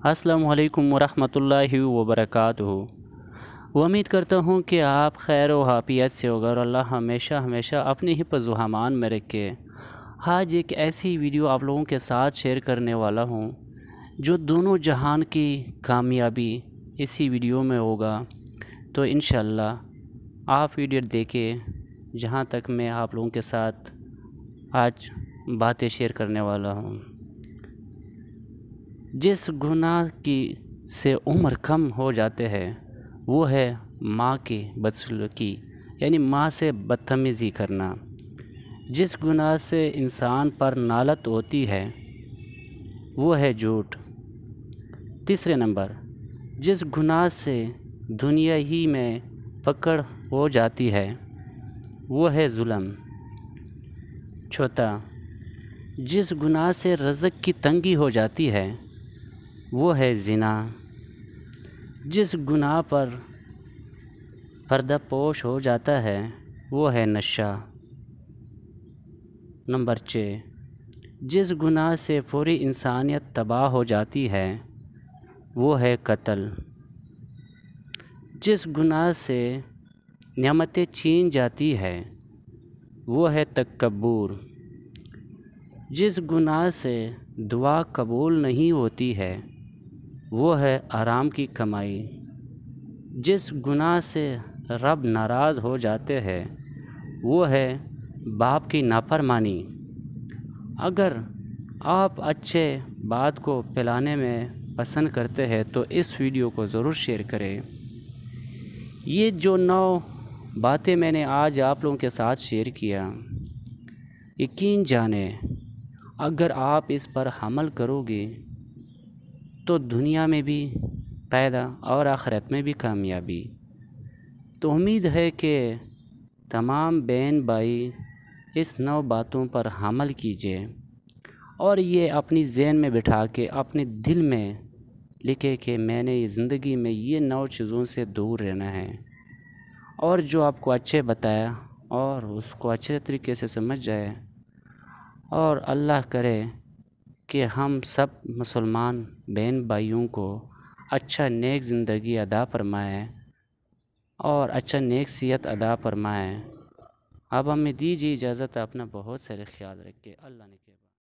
السلام علیکم ورحمۃ اللہ وبرکاتہ۔ امید کرتا ہوں کہ آپ خیر و عافیت سے ہوگا اور اللہ ہمیشہ ہمیشہ اپنے حفظ و امان میں رکھے۔ آج ایک ایسی ویڈیو آپ لوگوں کے ساتھ شیئر کرنے والا ہوں جو دونوں جہان کی کامیابی اسی ویڈیو میں ہوگا، تو انشاءاللہ آپ ویڈیو دیکھیں جہاں تک میں آپ لوگوں کے ساتھ آج باتیں شیئر کرنے والا ہوں۔ جس گناہ کی سے عمر کم ہو جاتے ہیں وہ ہے ماں کی بدسلوکی، یعنی ماں سے بدتمیزی کرنا۔ جس گناہ سے انسان پر نالت ہوتی ہے وہ ہے جھوٹ۔ تیسرے نمبر، جس گناہ سے دنیا ہی میں پکڑ ہو جاتی ہے وہ ہے ظلم۔ چوتھا، جس گناہ سے رزق کی تنگی ہو جاتی ہے وہ ہے زنا۔ جس گناہ پر پردہ پوش ہو جاتا ہے وہ ہے نشہ۔ نمبر 6، جس گناہ سے پوری انسانیت تباہ ہو جاتی ہے وہ ہے قتل۔ جس گناہ سے نعمتیں چھین جاتی ہے وہ ہے تکبر۔ جس گناہ سے دعا قبول نہیں ہوتی ہے وہ ہے حرام کی کمائی۔ جس گناہ سے رب ناراض ہو جاتے ہیں وہ ہے باپ کی نافرمانی۔ اگر آپ اچھے بات کو پھیلانے میں پسند کرتے ہیں تو اس ویڈیو کو ضرور شیئر کریں۔ یہ جو 9 باتیں میں نے آج آپ لوگوں کے ساتھ شیئر کیا، یقین جانیں اگر آپ اس پر عمل کرو گے تو دنیا میں بھی پیدا اور آخرت میں بھی کامیابی۔ تو امید ہے کہ تمام بہن بھائی اس 9 باتوں پر عمل کیجیے اور یہ اپنی ذہن میں بٹھا کے اپنے دل میں لکھے کہ میں نے زندگی میں یہ 9 چیزوں سے دور رہنا ہے، اور جو آپ کو اچھے بتایا اور اس کو اچھے طریقے سے سمجھ جائے، اور اللہ کرے کہ ہم سب مسلمان بہن بھائیوں کو اچھا نیک زندگی عطا فرمائے اور اچھا نیک صحت عطا فرمائے۔ اب ہمیں دیجیے اجازت، اپنا بہت سارے خیال رکھے۔ اللہ نے